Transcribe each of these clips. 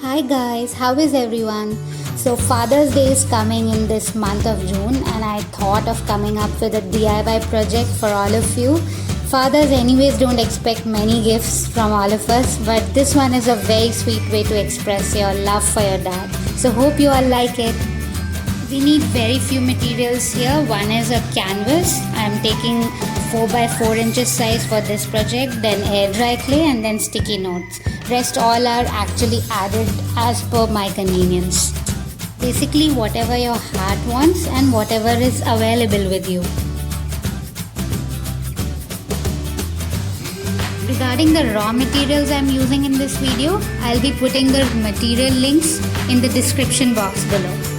Hi guys, how is everyone? So Father's Day is coming in this month of June and I thought of coming up with a DIY project for all of you. Fathers anyways don't expect many gifts from all of us, but this one is a very sweet way to express your love for your dad. So hope you all like it. We need very few materials here. One is a canvas. I'm taking 4 by 4 inches size for this project, then air dry clay and then sticky notes. Rest all are actually added as per my convenience. Basically whatever your heart wants and whatever is available with you. Regarding the raw materials I'm using in this video, I'll be putting the material links in the description box below.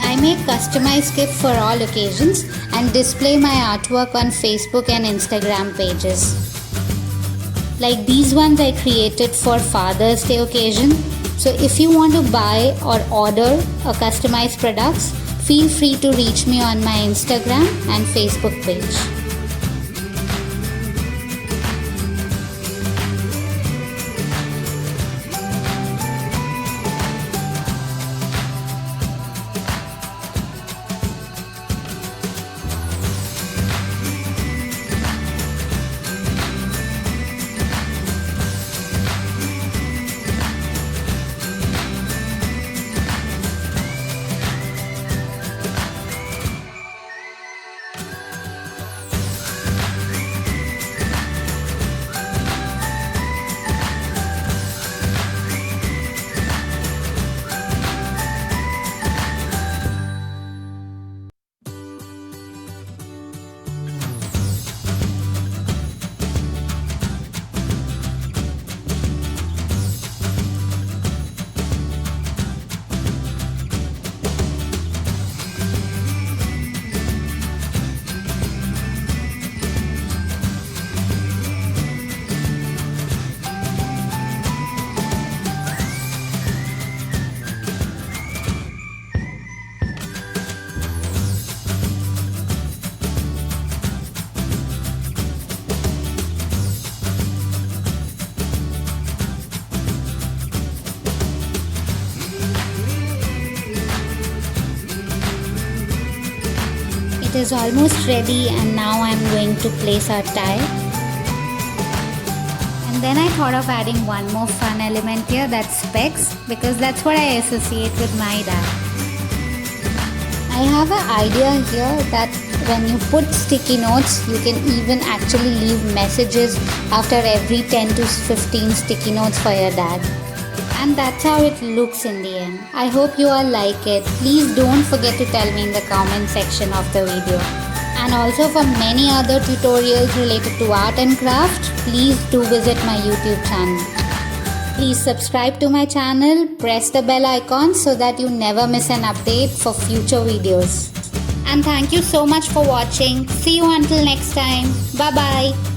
I make customized gifts for all occasions and display my artwork on Facebook and Instagram pages. Like these ones I created for Father's Day occasion. So if you want to buy or order a customized products, feel free to reach me on my Instagram and Facebook page. It is almost ready, and now I'm going to place our tie. And then I thought of adding one more fun element here, that's specks, because that's what I associate with my dad. I have an idea here that when you put sticky notes, you can even actually leave messages after every 10 to 15 sticky notes for your dad. And that's how it looks in the end. I hope you all like it. Please don't forget to tell me in the comment section of the video. And also for many other tutorials related to art and craft, please do visit my YouTube channel. Please subscribe to my channel, press the bell icon so that you never miss an update for future videos. And thank you so much for watching. See you until next time. Bye bye.